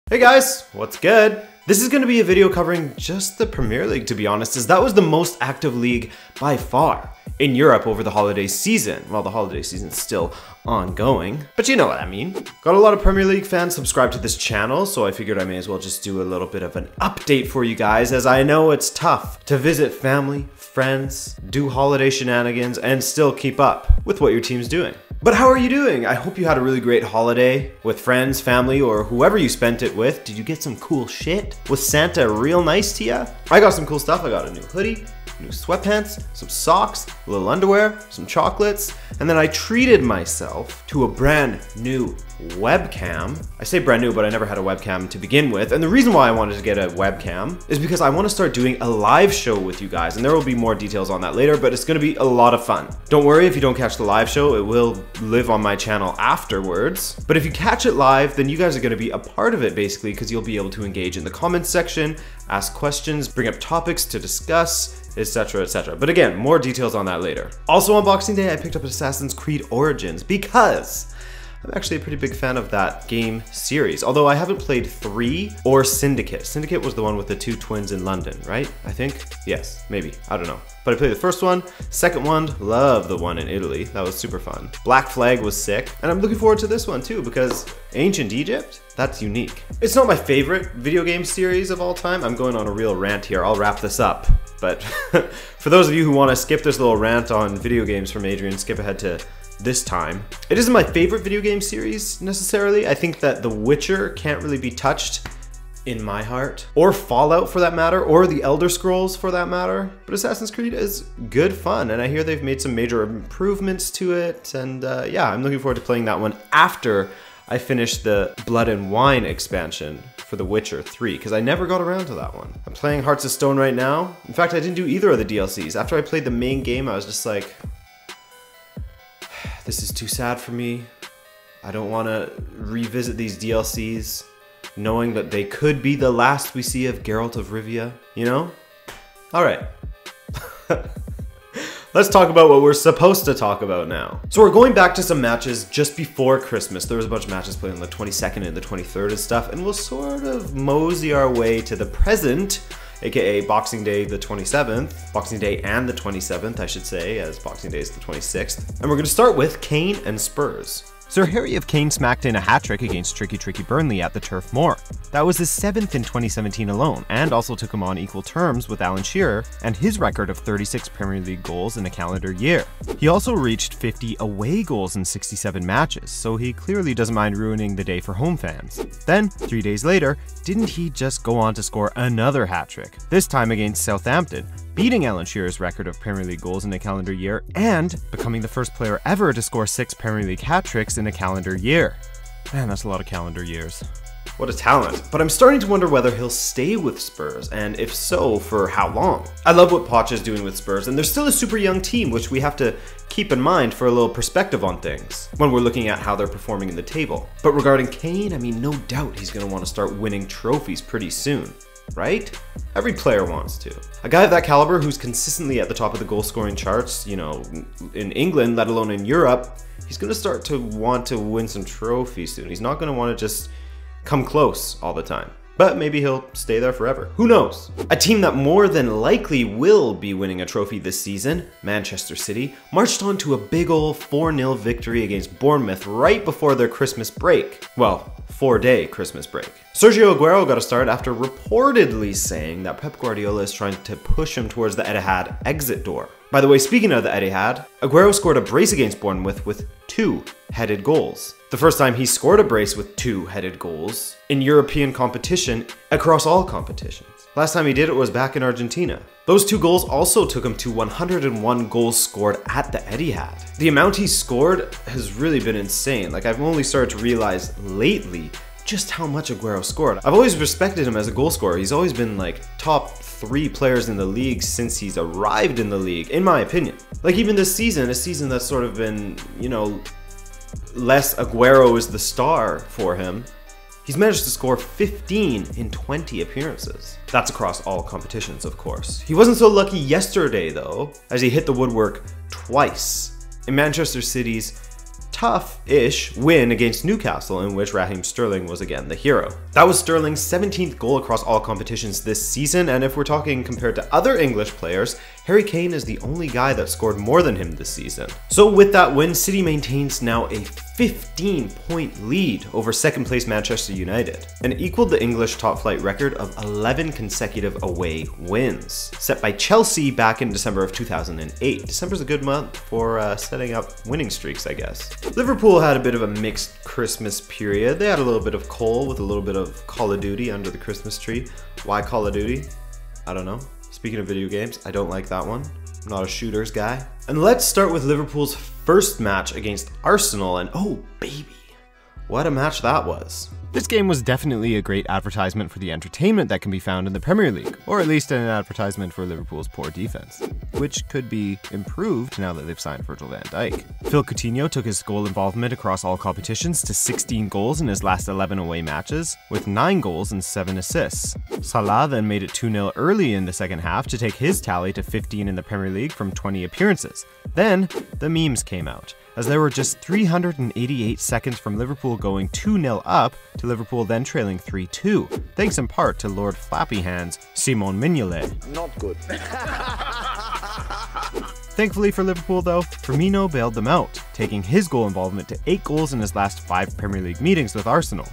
Hey guys, what's good? This is going to be a video covering just the Premier League, to be honest, as that was the most active league by far in Europe over the holiday season. Well, the holiday season's still ongoing, but you know what I mean. Got a lot of Premier League fans subscribed to this channel, so I figured I may as well just do a little bit of an update for you guys, as I know it's tough to visit family, friends, do holiday shenanigans, and still keep up with what your team's doing. But how are you doing? I hope you had a really great holiday with friends, family, or whoever you spent it with. Did you get some cool shit? Was Santa real nice to ya? I got some cool stuff. I got a new hoodie, new sweatpants, some socks, a little underwear, some chocolates, and then I treated myself to a brand new webcam. I say brand new, but I never had a webcam to begin with. And the reason why I wanted to get a webcam is because I want to start doing a live show with you guys. And there will be more details on that later, but it's going to be a lot of fun. Don't worry if you don't catch the live show, it will live on my channel afterwards. But if you catch it live, then you guys are going to be a part of it basically, because you'll be able to engage in the comments section, ask questions, bring up topics to discuss, etc, etc. But again, more details on that later. Also on Boxing Day, I picked up Assassin's Creed Origins because I'm actually a pretty big fan of that game series, although I haven't played 3 or Syndicate. Syndicate was the one with the 2 twins in London, right? I think? Yes, maybe, I don't know. But I played the first one, second one, love the one in Italy. That was super fun. Black Flag was sick, and I'm looking forward to this one too, because Ancient Egypt, that's unique. It's not my favorite video game series of all time. I'm going on a real rant here, I'll wrap this up. But for those of you who want to skip this little rant on video games from Adrian, skip ahead to this time. It isn't my favorite video game series necessarily. I think that The Witcher can't really be touched in my heart, or Fallout for that matter, or the Elder Scrolls for that matter. But Assassin's Creed is good fun, and I hear they've made some major improvements to it, and yeah, I'm looking forward to playing that one after I finish the Blood and Wine expansion for The Witcher 3, because I never got around to that one. I'm playing Hearts of Stone right now. In fact, I didn't do either of the DLCs. After I played the main game, I was just like, this is too sad for me. I don't want to revisit these DLCs, knowing that they could be the last we see of Geralt of Rivia, you know? All right. Let's talk about what we're supposed to talk about now. So we're going back to some matches just before Christmas. There was a bunch of matches played on the 22nd and the 23rd and stuff, and we'll sort of mosey our way to the present, aka Boxing Day the 27th, Boxing Day and the 27th, I should say, as Boxing Day is the 26th. And we're gonna start with Kane and Spurs. Sir Harry of Kane smacked in a hat-trick against Tricky Burnley at the Turf Moor. That was his 7th in 2017 alone, and also took him on equal terms with Alan Shearer and his record of 36 Premier League goals in a calendar year. He also reached 50 away goals in 67 matches, so he clearly doesn't mind ruining the day for home fans. Then, 3 days later, didn't he just go on to score another hat-trick, this time against Southampton, beating Alan Shearer's record of Premier League goals in a calendar year and becoming the first player ever to score 6 Premier League hat-tricks in a calendar year. Man, that's a lot of calendar years. What a talent. But I'm starting to wonder whether he'll stay with Spurs, and if so, for how long? I love what Poch is doing with Spurs, and they're still a super young team, which we have to keep in mind for a little perspective on things when we're looking at how they're performing in the table. But regarding Kane, I mean, no doubt he's going to want to start winning trophies pretty soon. Right? Every player wants to. A guy of that caliber who's consistently at the top of the goal scoring charts, you know, in England, let alone in Europe, he's going to start to want to win some trophies soon. He's not going to want to just come close all the time. But maybe he'll stay there forever. Who knows? A team that more than likely will be winning a trophy this season, Manchester City, marched on to a big ol' 4-0 victory against Bournemouth right before their Christmas break. Well, 4-day Christmas break. Sergio Aguero got a start after reportedly saying that Pep Guardiola is trying to push him towards the Etihad exit door. By the way, speaking of the Etihad, Aguero scored a brace against Bournemouth with 2 headed goals. The first time he scored a brace with 2 headed goals in European competition across all competitions. Last time he did it was back in Argentina. Those 2 goals also took him to 101 goals scored at the Etihad. The amount he scored has really been insane. Like, I've only started to realize lately just how much Aguero scored. I've always respected him as a goal scorer. He's always been like top 3 players in the league since he's arrived in the league, in my opinion. Like, even this season, a season that's sort of been, you know, less Aguero is the star for him, he's managed to score 15 in 20 appearances. That's across all competitions, of course. He wasn't so lucky yesterday, though, as he hit the woodwork twice in Manchester City's tough-ish win against Newcastle, in which Raheem Sterling was again the hero. That was Sterling's 17th goal across all competitions this season, and if we're talking compared to other English players, Harry Kane is the only guy that scored more than him this season. So with that win, City maintains now a 15-point lead over second place Manchester United, and equaled the English top flight record of 11 consecutive away wins, set by Chelsea back in December of 2008. December's a good month for setting up winning streaks, I guess. Liverpool had a bit of a mixed Christmas period. They had a little bit of Cole with a little bit of Call of Duty under the Christmas tree. Why Call of Duty? I don't know. Speaking of video games, I don't like that one. I'm not a shooters guy. And let's start with Liverpool's first match against Arsenal, and oh baby, what a match that was. This game was definitely a great advertisement for the entertainment that can be found in the Premier League, or at least an advertisement for Liverpool's poor defense, which could be improved now that they've signed Virgil van Dijk. Phil Coutinho took his goal involvement across all competitions to 16 goals in his last 11 away matches, with 9 goals and 7 assists. Salah then made it 2-0 early in the second half to take his tally to 15 in the Premier League from 20 appearances. Then, the memes came out, as there were just 388 seconds from Liverpool going 2-0 up to Liverpool then trailing 3-2, thanks in part to Lord Flappy Hands Simon Mignolet. Not good. Thankfully for Liverpool though, Firmino bailed them out, taking his goal involvement to 8 goals in his last 5 Premier League meetings with Arsenal.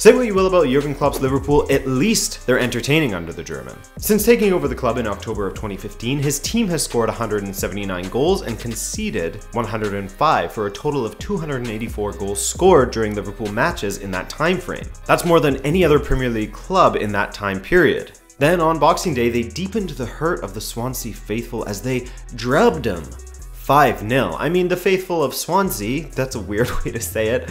Say what you will about Jurgen Klopp's Liverpool, at least they're entertaining under the German. Since taking over the club in October of 2015, his team has scored 179 goals and conceded 105 for a total of 284 goals scored during Liverpool matches in that time frame. That's more than any other Premier League club in that time period. Then on Boxing Day, they deepened the hurt of the Swansea faithful as they drubbed them 5-0. I mean, the faithful of Swansea, that's a weird way to say it,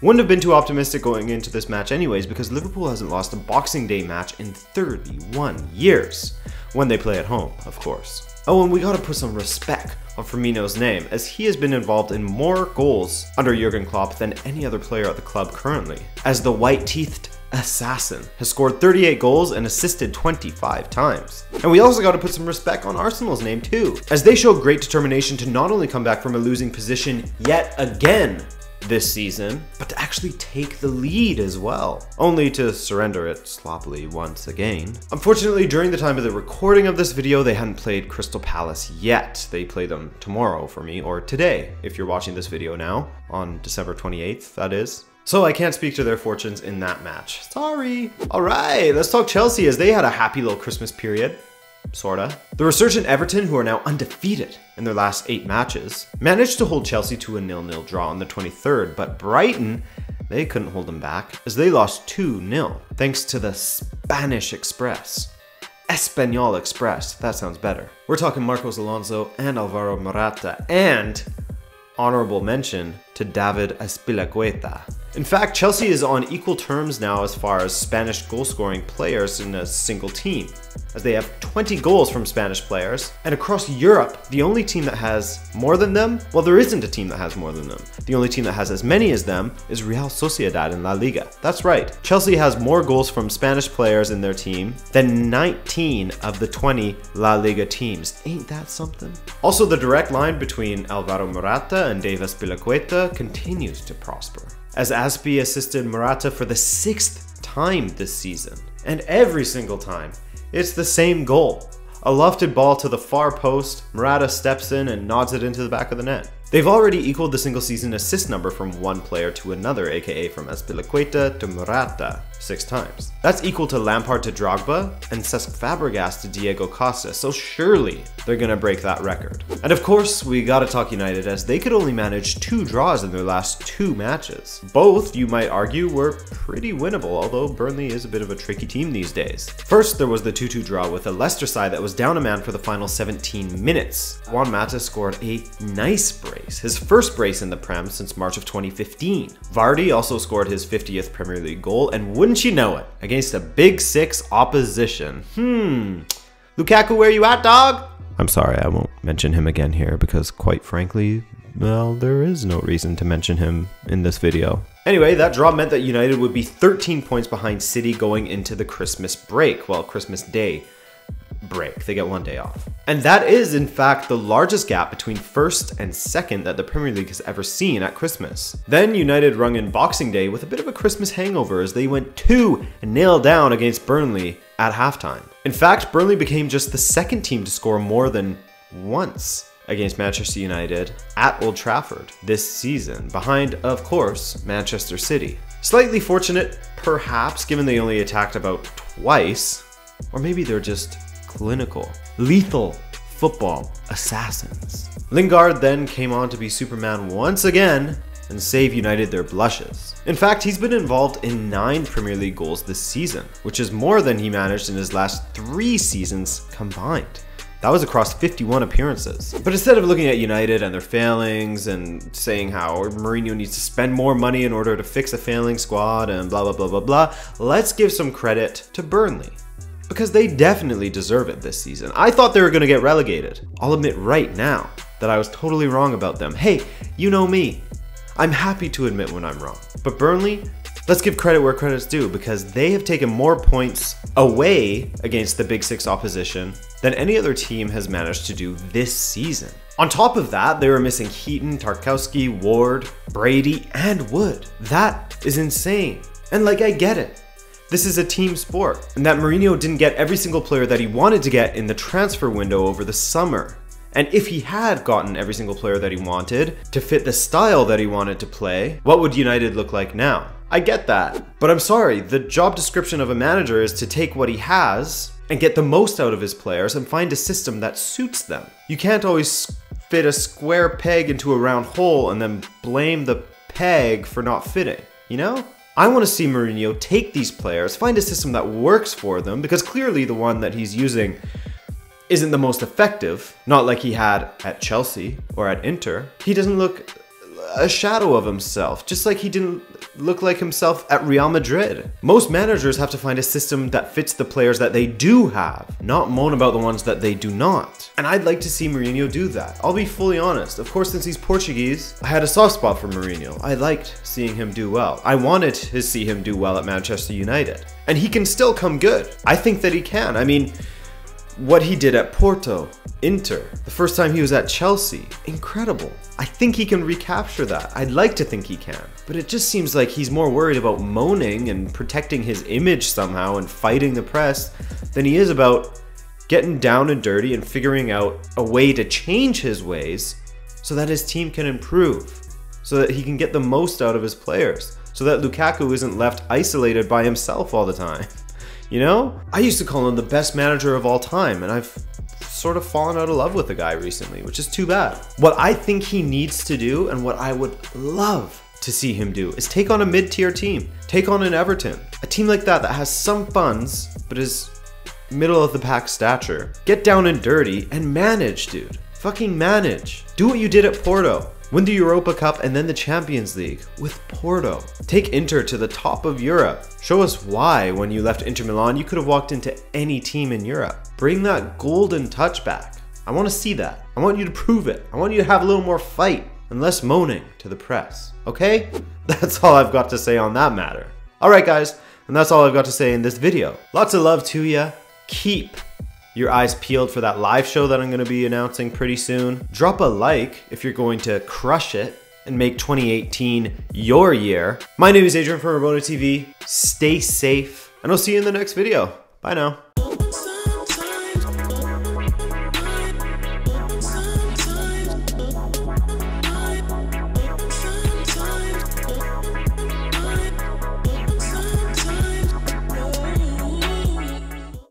wouldn't have been too optimistic going into this match anyways, because Liverpool hasn't lost a Boxing Day match in 31 years. When they play at home, of course. Oh, and we gotta put some respect on Firmino's name, as he has been involved in more goals under Jurgen Klopp than any other player at the club currently, as the white-teethed assassin has scored 38 goals and assisted 25 times. And we also got to put some respect on Arsenal's name too, as they show great determination to not only come back from a losing position yet again this season, but to actually take the lead as well, only to surrender it sloppily once again. Unfortunately, during the time of the recording of this video, they hadn't played Crystal Palace yet. They play them tomorrow for me, or today, if you're watching this video now, on December 28th, that is. So I can't speak to their fortunes in that match. Sorry. All right, let's talk Chelsea, as they had a happy little Christmas period. Sorta. The resurgent Everton, who are now undefeated in their last 8 matches, managed to hold Chelsea to a 0-0 draw on the 23rd, but Brighton, they couldn't hold them back, as they lost 2-0, thanks to the Spanish Express. Espanol Express, that sounds better. We're talking Marcos Alonso and Alvaro Morata, and honorable mention to David Azpilicueta. In fact, Chelsea is on equal terms now as far as Spanish goal-scoring players in a single team, as they have 20 goals from Spanish players, and across Europe, the only team that has more than them, well, there isn't a team that has more than them. The only team that has as many as them is Real Sociedad in La Liga. That's right, Chelsea has more goals from Spanish players in their team than 19 of the 20 La Liga teams. Ain't that something? Also, the direct line between Alvaro Morata and David Azpilicueta continues to prosper, as Azpi assisted Morata for the 6th time this season. And every single time, it's the same goal. A lofted ball to the far post, Morata steps in and nods it into the back of the net. They've already equaled the single season assist number from one player to another, aka from Azpilicueta to Morata, 6 times. That's equal to Lampard to Drogba and Cesc Fabregas to Diego Costa, so surely they're gonna break that record. And of course, we gotta talk United, as they could only manage 2 draws in their last 2 matches. Both, you might argue, were pretty winnable, although Burnley is a bit of a tricky team these days. First, there was the 2-2 draw with a Leicester side that was down a man for the final 17 minutes. Juan Mata scored a nice brace, his first brace in the Prem since March of 2015. Vardy also scored his 50th Premier League goal, and wouldn't you know it, against a Big 6 opposition. Lukaku, where you at, dog? I'm sorry, I won't mention him again here because, quite frankly, well, there is no reason to mention him in this video. Anyway, that draw meant that United would be 13 points behind City going into the Christmas break. Well, Christmas Day break. They get 1 day off. And that is, in fact, the largest gap between first and second that the Premier League has ever seen at Christmas. Then United rung in Boxing Day with a bit of a Christmas hangover as they went 2-0 down against Burnley at halftime. In fact, Burnley became just the second team to score more than once against Manchester United at Old Trafford this season, behind, of course, Manchester City. Slightly fortunate, perhaps, given they only attacked about twice, or maybe they're just clinical, lethal football assassins. Lingard then came on to be Superman once again and save United their blushes. In fact, he's been involved in 9 Premier League goals this season, which is more than he managed in his last 3 seasons combined. That was across 51 appearances. But instead of looking at United and their failings and saying how Mourinho needs to spend more money in order to fix a failing squad and blah blah blah blah blah, let's give some credit to Burnley. Because they definitely deserve it this season. I thought they were going to get relegated. I'll admit right now that I was totally wrong about them. Hey, you know me. I'm happy to admit when I'm wrong. But Burnley, let's give credit where credit's due, because they have taken more points away against the Big Six opposition than any other team has managed to do this season. On top of that, they were missing Heaton, Tarkowski, Ward, Brady, and Wood. That is insane. And like, I get it. This is a team sport, and that Mourinho didn't get every single player that he wanted to get in the transfer window over the summer. And if he had gotten every single player that he wanted to fit the style that he wanted to play, what would United look like now? I get that, but I'm sorry, the job description of a manager is to take what he has and get the most out of his players and find a system that suits them. You can't always fit a square peg into a round hole and then blame the peg for not fitting, you know? I want to see Mourinho take these players, find a system that works for them, because clearly the one that he's using isn't the most effective, not like he had at Chelsea or at Inter. He doesn't look a shadow of himself, just like he didn't look like himself at Real Madrid. Most managers have to find a system that fits the players that they do have, not moan about the ones that they do not. And I'd like to see Mourinho do that. I'll be fully honest. Of course, since he's Portuguese, I had a soft spot for Mourinho. I liked seeing him do well. I wanted to see him do well at Manchester United. And he can still come good. I think that he can. I mean, what he did at Porto, Inter, the first time he was at Chelsea, incredible. I think he can recapture that. I'd like to think he can. But it just seems like he's more worried about moaning and protecting his image somehow and fighting the press than he is about getting down and dirty and figuring out a way to change his ways so that his team can improve, so that he can get the most out of his players, so that Lukaku isn't left isolated by himself all the time. You know? I used to call him the best manager of all time, and I've sort of fallen out of love with the guy recently, which is too bad. What I think he needs to do, and what I would love to see him do, is take on a mid-tier team. Take on an Everton. A team like that has some funds, but is middle of the pack stature. Get down and dirty and manage, dude. Fucking manage. Do what you did at Porto. Win the Europa Cup and then the Champions League with Porto. Take Inter to the top of Europe. Show us why when you left Inter Milan you could have walked into any team in Europe. Bring that golden touch back. I want to see that. I want you to prove it. I want you to have a little more fight and less moaning to the press. Okay? That's all I've got to say on that matter. Alright guys, and that's all I've got to say in this video. Lots of love to ya. Keep your eyes peeled for that live show that I'm going to be announcing pretty soon. Drop a like if you're going to crush it and make 2018 your year. My name is Adrian from Rabona TV. Stay safe, and I'll see you in the next video. Bye now.